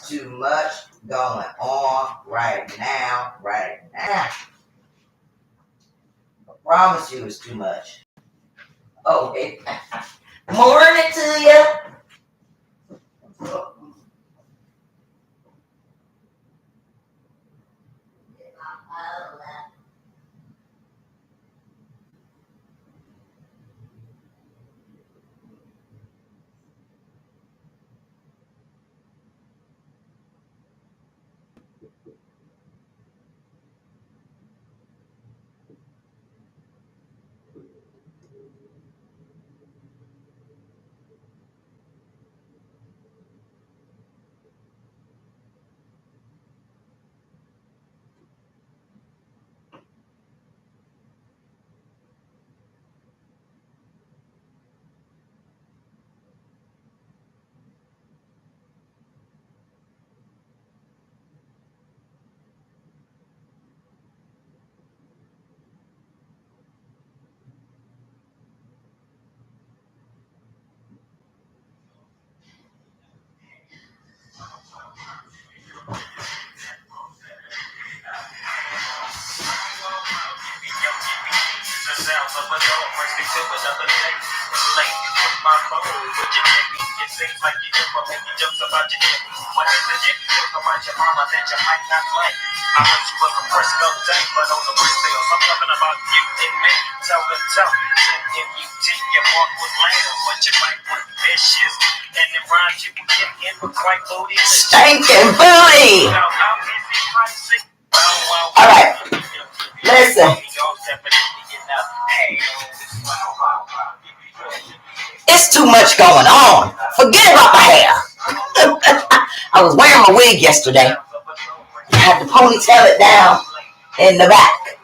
too much going on right now. I promise you it's too much. Okay. Morning to you. Stinking booty. All right, listen. It's too much going on. Forget about my hair. I was wearing my wig yesterday. I had to ponytail it down in the back.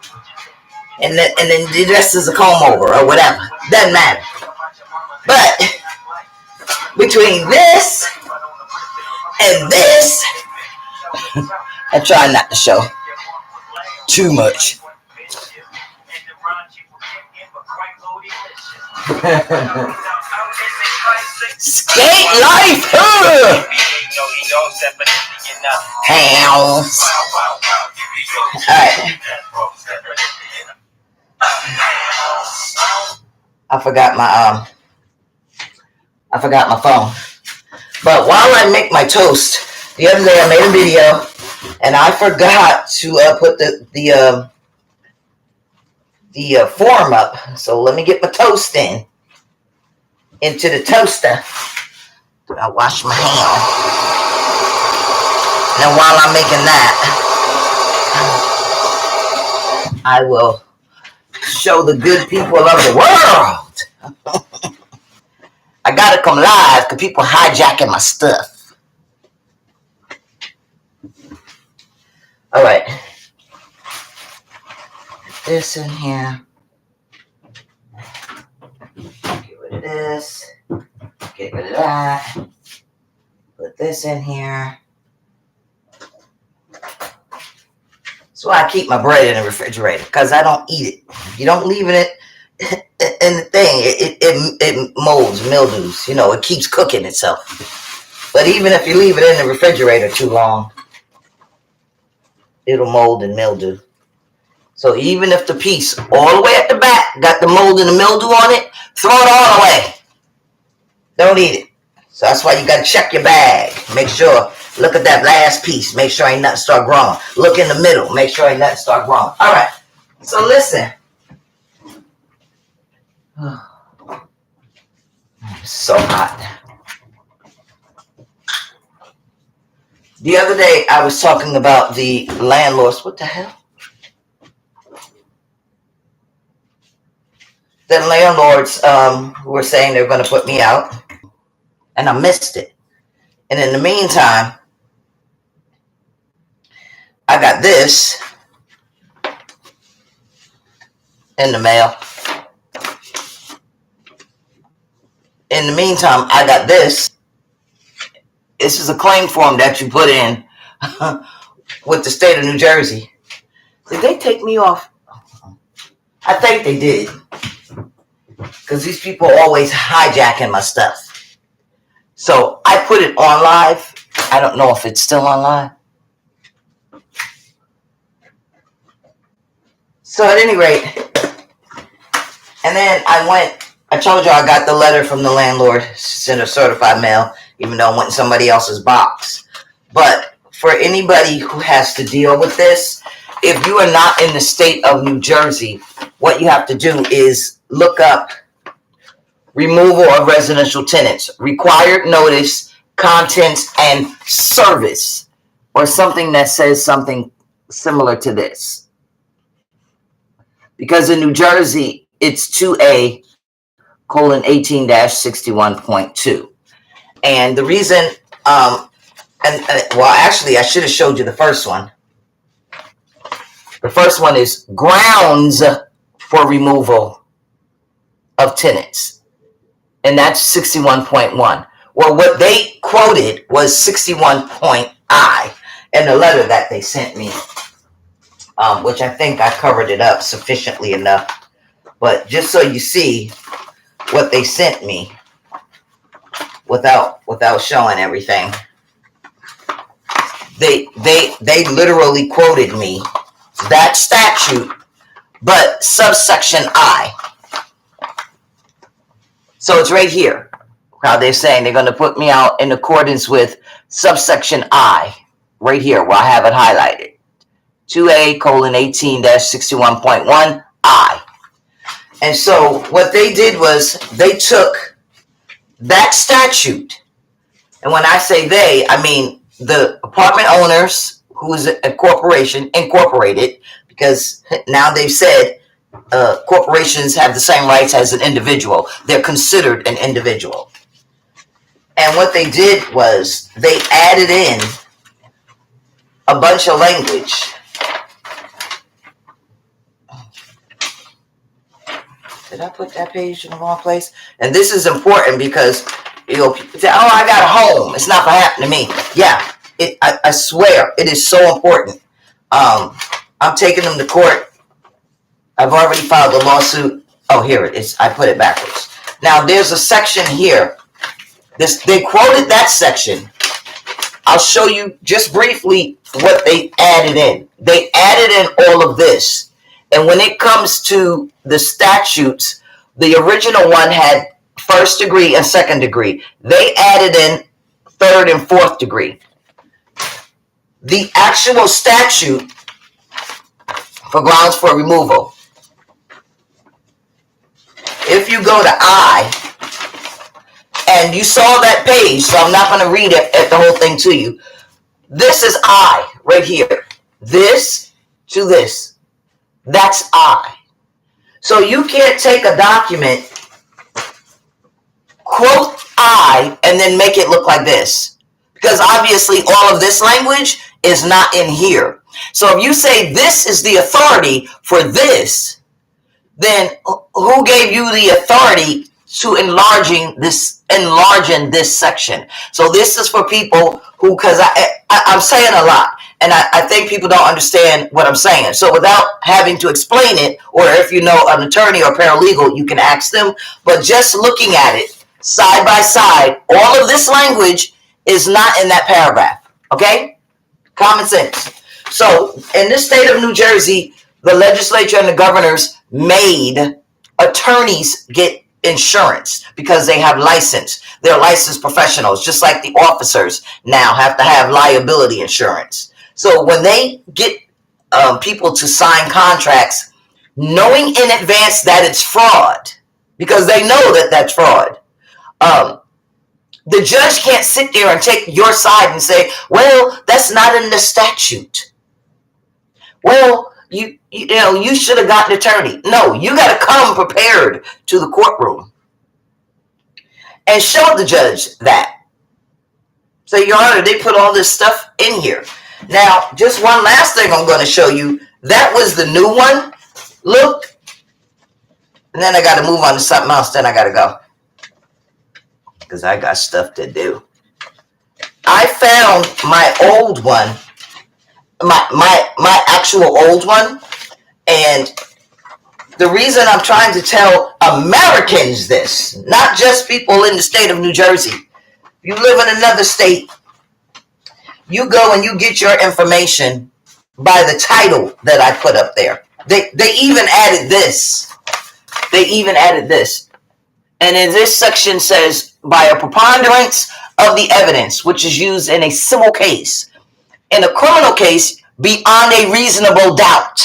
And then the rest is a comb over or whatever. Doesn't matter. But between this and this, I try not to show too much. Skate life. Pounds. Alright. I forgot my phone. But while I make my toast, the other day I made a video and I forgot to put the form up. So let me get my toast into the toaster. I'll wash my hand. Now while I'm making that, I will show the good people of the world. I gotta come live because people hijacking my stuff. All right. Put this in here. Get rid of this. Get rid of that. Put this in here. That's why I keep my bread in the refrigerator, because I don't eat it. If you don't leave it in the thing, it molds, mildews. You know, it keeps cooking itself. But even if you leave it in the refrigerator too long, it'll mold and mildew. So even if the piece all the way at the back got the mold and the mildew on it, throw it all away. Don't eat it. So that's why you got to check your bag. Make sure, look at that last piece. Make sure ain't nothing start growing. Look in the middle. Make sure ain't nothing start growing. All right. So listen. It's so hot. The other day I was talking about the landlords. What the hell? The landlords who were saying they're going to put me out. And I missed it. And in the meantime, I got this in the mail. In the meantime, I got this. This is a claim form that you put in with the state of New Jersey. Did they take me off? I think they did. Because these people are always hijacking my stuff. So I put it on live I don't know if it's still online. So at any rate, and then I told you I got the letter from the landlord, sent a certified mail, even though it went in somebody else's box. But for anybody who has to deal with this, if you are not in the state of New Jersey, what you have to do is look up removal of residential tenants, required notice, contents, and service, or something that says something similar to this. Because in New Jersey, it's 2A:18-61.2. And the reason, well, actually, I should have showed you the first one. The first one is grounds for removal of tenants. And that's 61.1. Well, what they quoted was 61.I in the letter that they sent me, which I think I covered it up sufficiently enough. But just so you see what they sent me without showing everything, they literally quoted me that statute, but subsection I. So it's right here. How they're saying they're going to put me out in accordance with subsection I, right here where I have it highlighted. 2A:18-61.1 I. And so what they did was they took that statute, and when I say they, I mean the apartment owners, who is a corporation, incorporated, because now they've said corporations have the same rights as an individual. They're considered an individual. And what they did was they added in a bunch of language. Did I put that page in the wrong place? And this is important because, people say, oh, I got a home. It's not going to happen to me. Yeah, I swear, it is so important. I'm taking them to court. I've already filed a lawsuit. Oh, here it is. I put it backwards. Now, there's a section here. They quoted that section. I'll show you just briefly what they added in. They added in all of this. And when it comes to the statutes, the original one had first degree and second degree. They added in third and fourth degree. The actual statute for grounds for removal, if you go to I, and you saw that page, so I'm not going to read it, the whole thing to you. This is I right here. This to this. That's I. So you can't take a document, quote I, and then make it look like this. Because obviously all of this language is not in here. So if you say this is the authority for this, then who gave you the authority to enlarging this section? So this is for people who, because I'm saying a lot, and I think people don't understand what I'm saying. So without having to explain it, or if you know an attorney or paralegal, you can ask them. But just looking at it side by side, all of this language is not in that paragraph. Okay? Common sense. So in this state of New Jersey, the legislature and the governors made attorneys get insurance because they have license. They're licensed professionals, just like the officers now have to have liability insurance. So when they get people to sign contracts, knowing in advance that it's fraud, because they know that that's fraud, the judge can't sit there and take your side and say, well, that's not in the statute. Well, you should have gotten an attorney. No, you got to come prepared to the courtroom and show the judge that. So, Your Honor, they put all this stuff in here. Now, just one last thing I'm going to show you. That was the new one. Look. And then I got to move on to something else. Then I got to go, because I got stuff to do. I found my old one. My actual old one, and the reason I'm trying to tell Americans this, not just people in the state of New Jersey. If you live in another state, you go and you get your information by the title that I put up there. They even added this. They even added this. And in this section says, by a preponderance of the evidence, which is used in a civil case. In a criminal case, beyond a reasonable doubt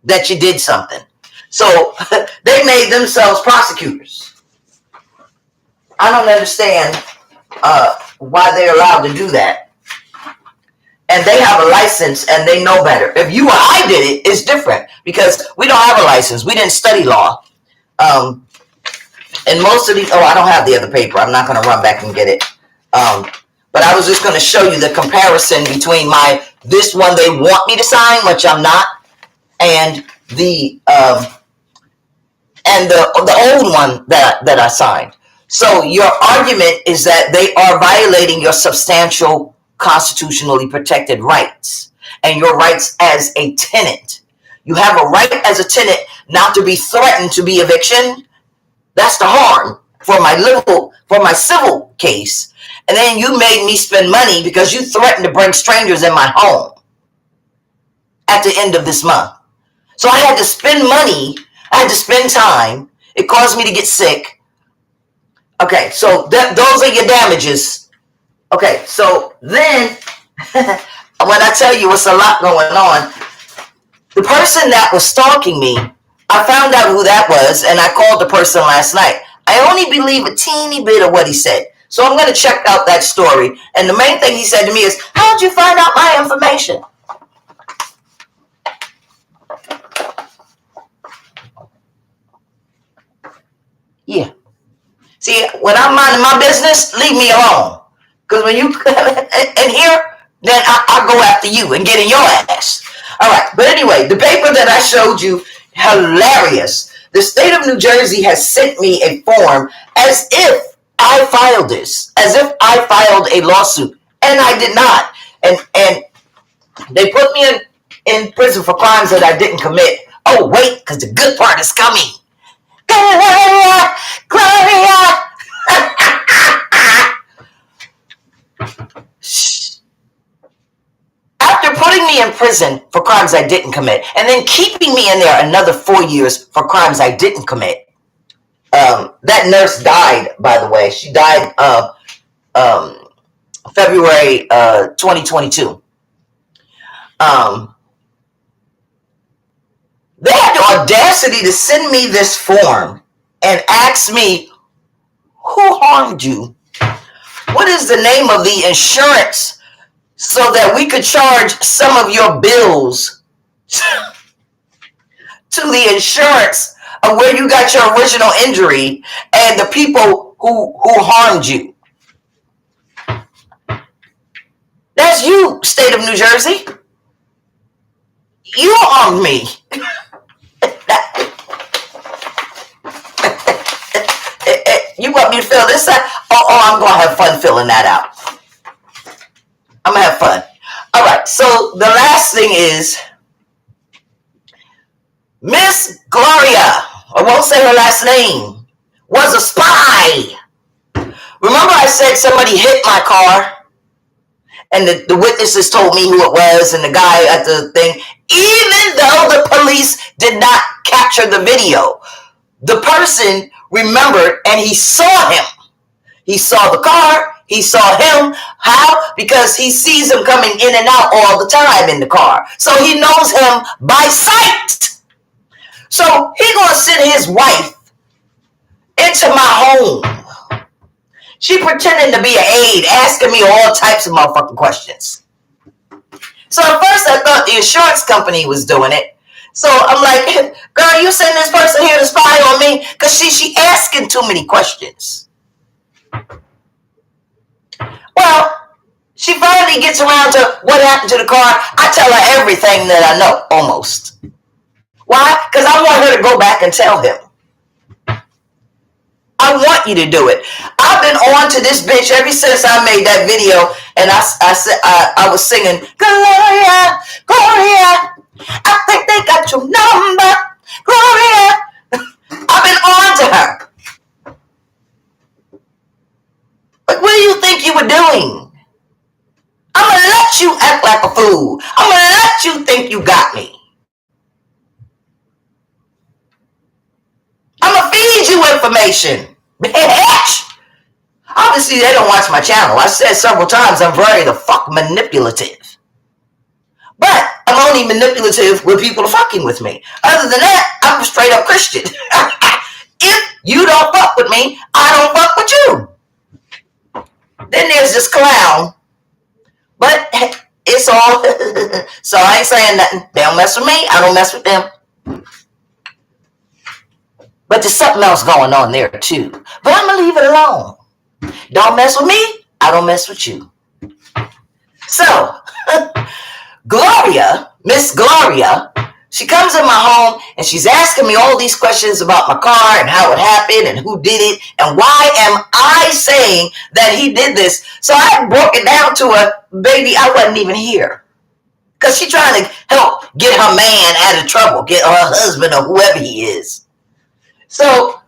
that you did something. So they made themselves prosecutors. I don't understand why they're allowed to do that. And they have a license and they know better. If you or I did it, it's different because we don't have a license. We didn't study law. And most of these, I don't have the other paper. I'm not going to run back and get it. But I was just going to show you the comparison between this one they want me to sign, which I'm not, and the old one that I signed. So your argument is that they are violating your substantial constitutionally protected rights and your rights as a tenant. You have a right as a tenant not to be threatened to be eviction. That's the harm for my civil case. And then you made me spend money because you threatened to bring strangers in my home at the end of this month. So I had to spend money. I had to spend time. It caused me to get sick. Okay, so those are your damages. Okay, so then when I tell you it's a lot going on, the person that was stalking me, I found out who that was, and I called the person last night. I only believe a teeny bit of what he said. So I'm going to check out that story. And the main thing he said to me is, how'd you find out my information? Yeah. See, when I'm minding my business, leave me alone. Because when you in here, then I'll go after you and get in your ass. All right. But anyway, the paper that I showed you, hilarious. The state of New Jersey has sent me a form as if I filed this, as if I filed a lawsuit. And I did not. And they put me in prison for crimes that I didn't commit. Oh, wait, because the good part is coming. Gloria, Gloria. After putting me in prison for crimes I didn't commit, and then keeping me in there another 4 years for crimes I didn't commit, that nurse died, by the way. She died February 2022. They had the audacity to send me this form and ask me, who harmed you? What is the name of the insurance so that we could charge some of your bills to the insurance of where you got your original injury and the people who harmed you? That's you, state of New Jersey. You harmed me. You want me to fill this out? Oh, I'm going to have fun filling that out. I'm going to have fun. All right, so the last thing is Miss Gloria, I won't say her last name, was a spy. Remember I said somebody hit my car? And the witnesses told me who it was and the guy at the thing. Even though the police did not capture the video, the person remembered and he saw him. He saw the car. He saw him. How? Because he sees him coming in and out all the time in the car. So he knows him by sight. So he gonna send his wife into my home. She pretending to be an aide, asking me all types of motherfucking questions. So at first I thought the insurance company was doing it. So I'm like, girl, you send this person here to spy on me? Because she asking too many questions. Well, she finally gets around to what happened to the car. I tell her everything that I know, almost. Why? Because I want her to go back and tell him. I want you to do it. I've been on to this bitch ever since I made that video, and I was singing, Gloria, Gloria, I think they got your number, Gloria. I've been on to her. But what do you think you were doing? I'm let you act like a fool. I'm gonna let you think you got me. I'm gonna feed you information. Bitch. Obviously, they don't watch my channel. I said several times I'm very the fuck manipulative. But I'm only manipulative when people are fucking with me. Other than that, I'm a straight up Christian. If you don't fuck with me, I don't fuck with you. Then there's this clown. But it's all, so I ain't saying nothing. They don't mess with me, I don't mess with them. But there's something else going on there too. But I'm gonna leave it alone. Don't mess with me, I don't mess with you. So, Gloria, Miss Gloria, she comes in my home and she's asking me all these questions about my car and how it happened and who did it and why am I saying that he did this. So I broke it down to her, baby, I wasn't even here. Because she's trying to help get her man out of trouble, get her husband or whoever he is. So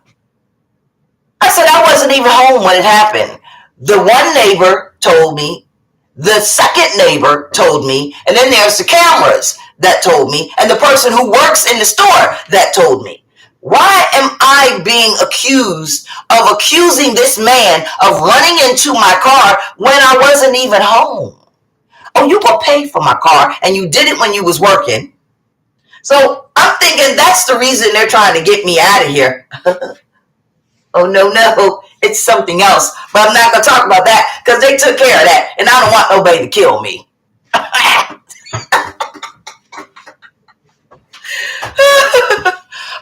I said I wasn't even home when it happened. The one neighbor told me, the second neighbor told me, and then there's the cameras that told me, and the person who works in the store that told me. Why am I being accused of accusing this man of running into my car when I wasn't even home? Oh, you will pay for my car, and you did it when you was working. So I'm thinking that's the reason they're trying to get me out of here. Oh, no, it's something else. But I'm not going to talk about that because they took care of that. And I don't want nobody to kill me.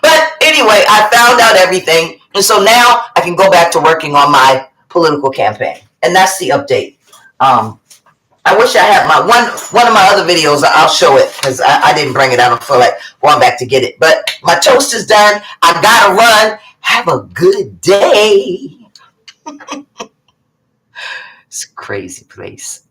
But anyway, I found out everything. And so now I can go back to working on my political campaign. And that's the update. I wish I had my one of my other videos. I'll show it because I didn't bring it. I don't feel like going back to get it. But my toast is done. I got to run. Have a good day. It's a crazy place.